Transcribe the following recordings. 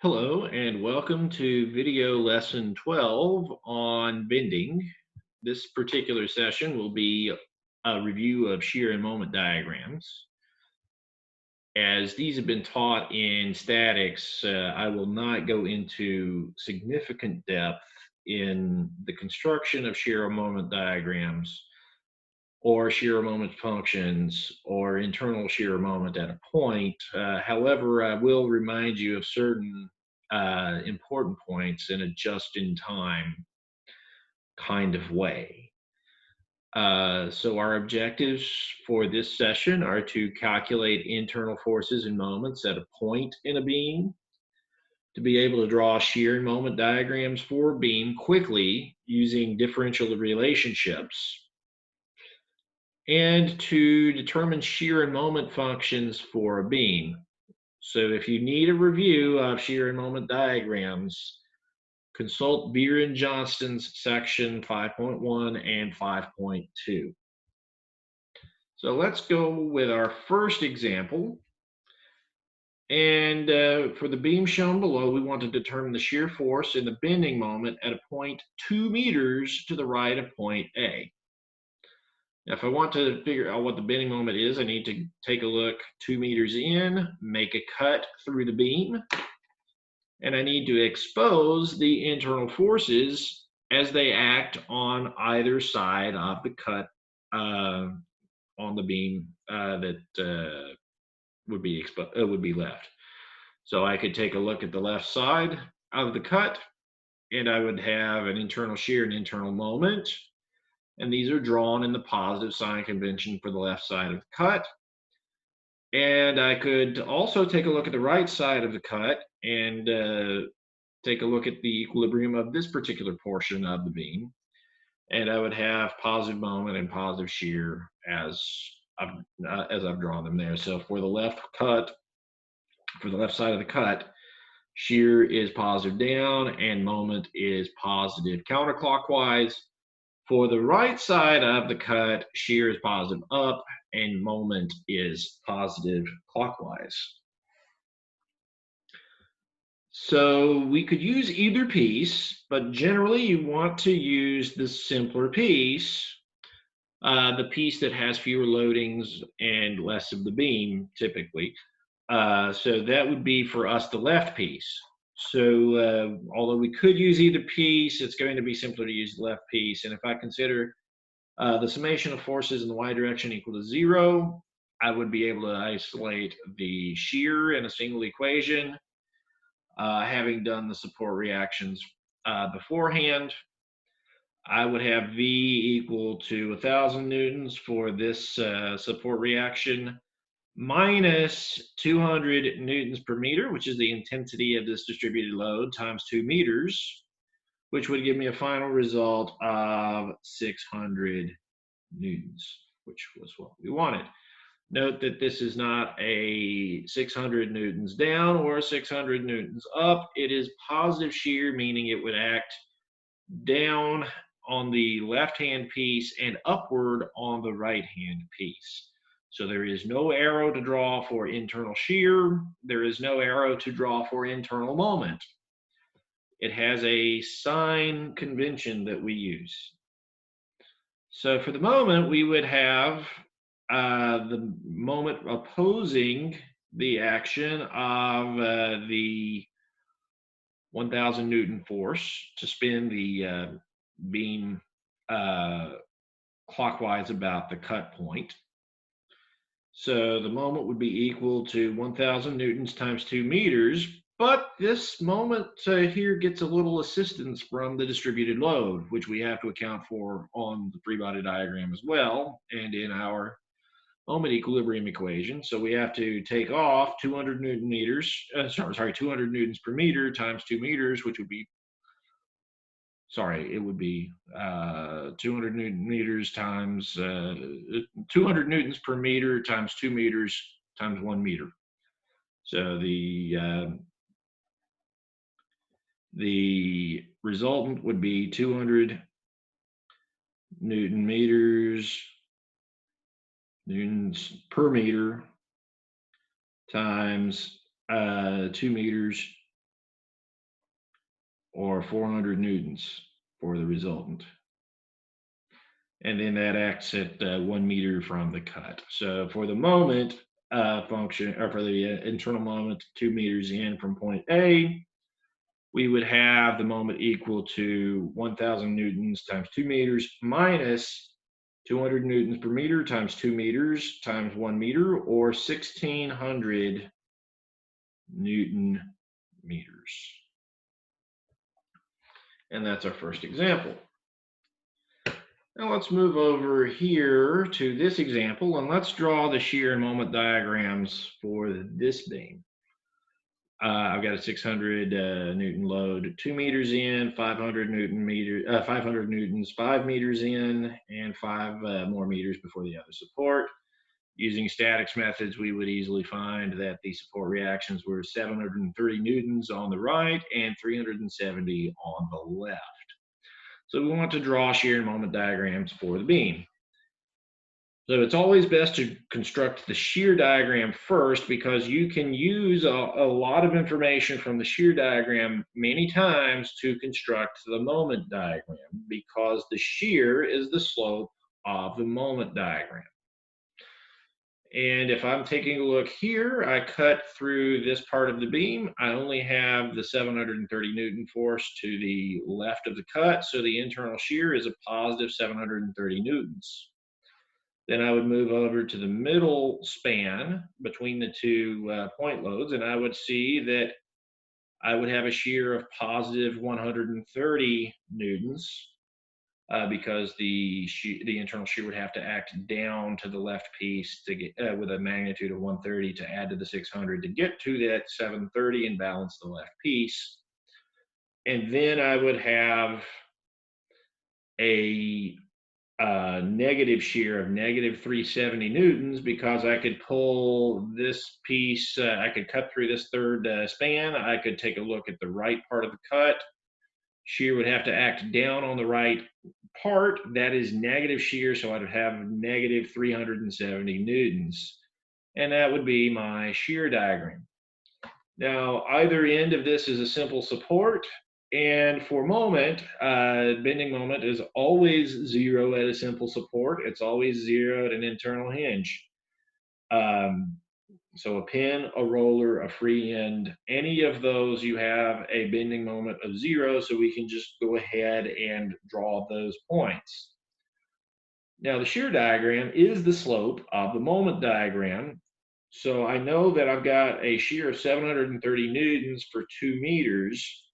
Hello and welcome to video lesson 12 on bending. This particular session will be a review of shear and moment diagrams. As these have been taught in statics, I will not go into significant depth in the construction of shear and moment diagrams or shear moment functions or internal shear moment at a point. However, I will remind you of certain important points in a just in time kind of way. So our objectives for this session are to calculate internal forces and moments at a point in a beam, to be able to draw shear and moment diagrams for a beam quickly using differential relationships, and to determine shear and moment functions for a beam. So if you need a review of shear and moment diagrams, consult Beer and Johnston's section 5.1 and 5.2. So let's go with our first example. And for the beam shown below, we want to determine the shear force in the bending moment at a point 2 meters to the right of point A. Now, if I want to figure out what the bending moment is, I need to take a look 2 meters in, make a cut through the beam, and I need to expose the internal forces as they act on either side of the cut on the beam that would be left. So I could take a look at the left side of the cut, and I would have an internal shear and internal moment. And these are drawn in the positive sign convention for the left side of the cut. And I could also take a look at the right side of the cut and take a look at the equilibrium of this particular portion of the beam. And I would have positive moment and positive shear as I've drawn them there. So for the left side of the cut, shear is positive down and moment is positive counterclockwise. For the right side of the cut, shear is positive up and moment is positive clockwise. So we could use either piece, but generally you want to use the simpler piece, the piece that has fewer loadings and less of the beam typically. So that would be for us the left piece. So although we could use either piece, it's going to be simpler to use the left piece. And if I consider the summation of forces in the y direction equal to 0, I would be able to isolate the shear in a single equation, having done the support reactions beforehand. I would have V equal to 1,000 newtons for this support reaction, minus 200 newtons per meter, which is the intensity of this distributed load, times 2 meters, which would give me a final result of 600 newtons, which was what we wanted. Note that this is not a 600 newtons down or 600 newtons up. It is positive shear, meaning it would act down on the left-hand piece and upward on the right-hand piece. So there is no arrow to draw for internal shear. There is no arrow to draw for internal moment. It has a sign convention that we use. So for the moment, we would have the moment opposing the action of the 1,000 Newton force to spin the beam clockwise about the cut point. So the moment would be equal to 1,000 newtons times 2 meters, but this moment here gets a little assistance from the distributed load, which we have to account for on the free body diagram as well, and in our moment equilibrium equation. So we have to take off 200 newton meters, 200 newtons per meter times 2 meters, which would be, it would be 200 newton meters times 200 newtons per meter times 2 meters times 1 meter. So the resultant would be 200 newtons per meter times 2 meters or 400 newtons for the resultant. And then that acts at 1 meter from the cut. So for the moment function, or for the internal moment 2 meters in from point A, we would have the moment equal to 1,000 newtons times 2 meters minus 200 newtons per meter times 2 meters times 1 meter, or 1,600 Newton meters. And that's our first example. Now let's move over here to this example and let's draw the shear and moment diagrams for this beam. I've got a 600 Newton load, 2 meters in, 500 newtons, 5 meters in, and 5 more meters before the other support. Using statics methods, we would easily find that the support reactions were 730 newtons on the right and 370 on the left. So we want to draw shear and moment diagrams for the beam. So it's always best to construct the shear diagram first, because you can use a lot of information from the shear diagram many times to construct the moment diagram, because the shear is the slope of the moment diagram. And if I'm taking a look here, I cut through this part of the beam. I only have the 730 Newton force to the left of the cut, so the internal shear is a positive 730 Newtons. Then I would move over to the middle span between the two point loads, and I would see that I would have a shear of positive 130 Newtons. Because the internal shear would have to act down to the left piece to get with a magnitude of 130 to add to the 600 to get to that 730 and balance the left piece. And then I would have a negative shear of negative 370 newtons, because I could pull this piece, I could cut through this third span, I could take a look at the right part of the cut. Shear would have to act down on the right part, that is negative shear, so I'd have negative 370 newtons. And that would be my shear diagram. Now, either end of this is a simple support, and for moment, bending moment is always 0 at a simple support. It's always 0 at an internal hinge. So a pin, a roller, a free end, any of those, you have a bending moment of 0, so we can just go ahead and draw those points. Now the shear diagram is the slope of the moment diagram, so I know that I've got a shear of 730 newtons for 2 meters.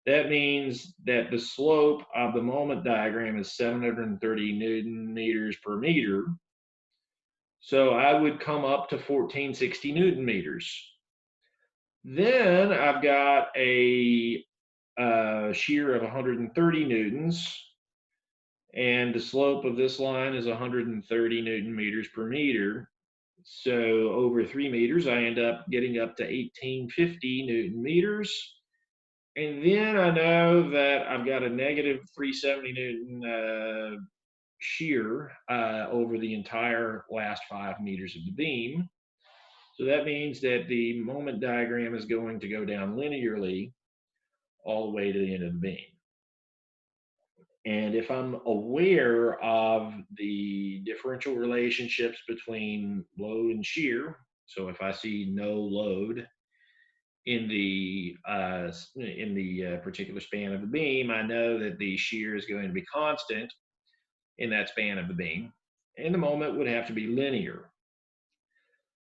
That means that the slope of the moment diagram is 730 Newton meters per meter. So I would come up to 1460 Newton meters. Then I've got a shear of 130 newtons, and the slope of this line is 130 Newton meters per meter. So over 3 meters, I end up getting up to 1850 Newton meters. And then I know that I've got a negative 370 Newton shear over the entire last 5 meters of the beam. So that means that the moment diagram is going to go down linearly all the way to the end of the beam. And if I'm aware of the differential relationships between load and shear, so if I see no load in the particular span of the beam, I know that the shear is going to be constant in that span of the beam, and the moment would have to be linear.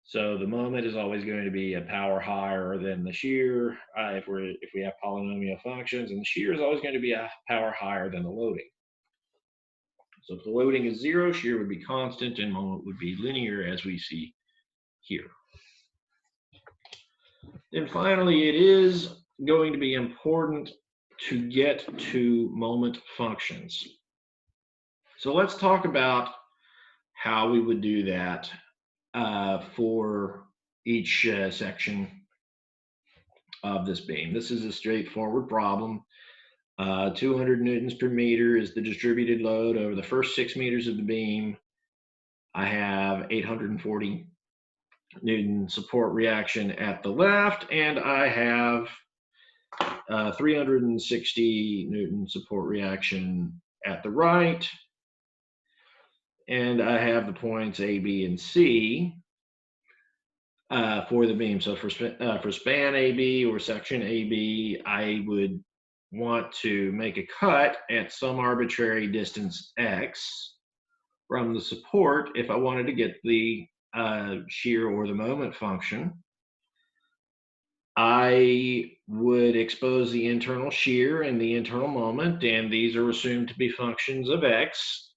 So the moment is always going to be a power higher than the shear if we have polynomial functions, and the shear is always going to be a power higher than the loading. So if the loading is 0, shear would be constant and moment would be linear, as we see here. Then finally, it is going to be important to get to moment functions. So let's talk about how we would do that for each section of this beam. This is a straightforward problem. 200 newtons per meter is the distributed load over the first 6 meters of the beam. I have 840 Newton support reaction at the left, and I have 360 Newton support reaction at the right. And I have the points A, B, and C for the beam. So for span AB or section AB, I would want to make a cut at some arbitrary distance X from the support if I wanted to get the shear or the moment function. I would expose the internal shear and the internal moment, and these are assumed to be functions of X.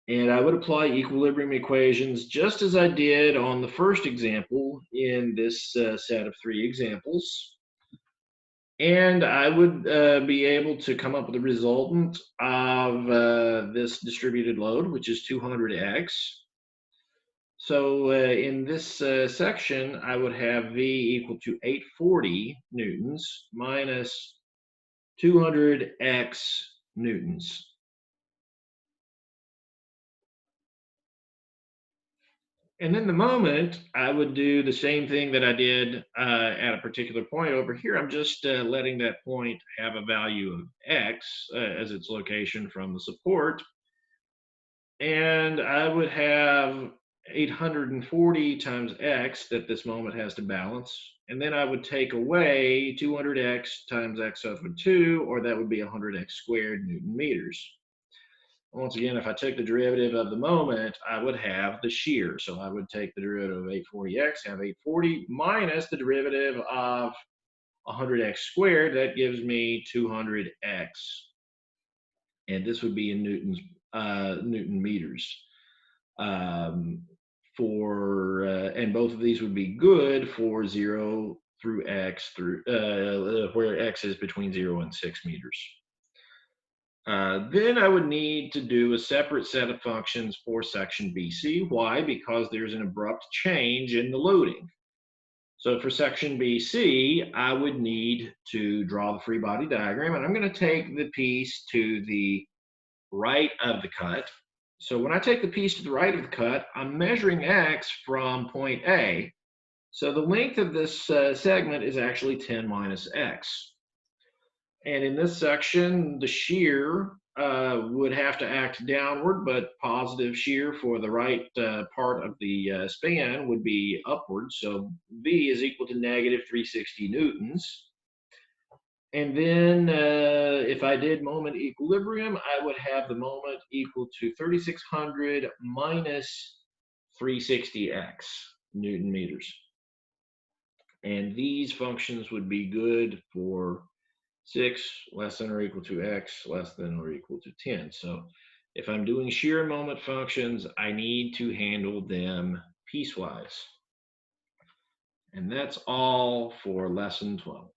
And I would apply equilibrium equations just as I did on the first example in this set of 3 examples. And I would be able to come up with a resultant of this distributed load, which is 200x. So in this section, I would have V equal to 840 newtons minus 200x newtons. And then the moment, I would do the same thing that I did at a particular point over here. I'm just letting that point have a value of x as its location from the support. And I would have 840 times x that this moment has to balance. And then I would take away 200x times x over 2, or that would be 100x squared Newton meters. Once again, if I took the derivative of the moment, I would have the shear. So I would take the derivative of 840x, have 840 minus the derivative of 100x squared. That gives me 200x. And this would be in Newton meters. And both of these would be good for 0 through x, where x is between 0 and 6 meters. Then I would need to do a separate set of functions for section BC. Why? Because there's an abrupt change in the loading. So for section BC, I would need to draw the free body diagram, and I'm going to take the piece to the right of the cut. So when I take the piece to the right of the cut, I'm measuring x from point A. So the length of this segment is actually 10 minus x. And in this section, the shear would have to act downward, but positive shear for the right part of the span would be upward. So V is equal to negative 360 newtons. And then if I did moment equilibrium, I would have the moment equal to 3600 minus 360x Newton meters. And these functions would be good for 6 less than or equal to x less than or equal to 10. So if I'm doing shear moment functions, I need to handle them piecewise. And that's all for lesson 12.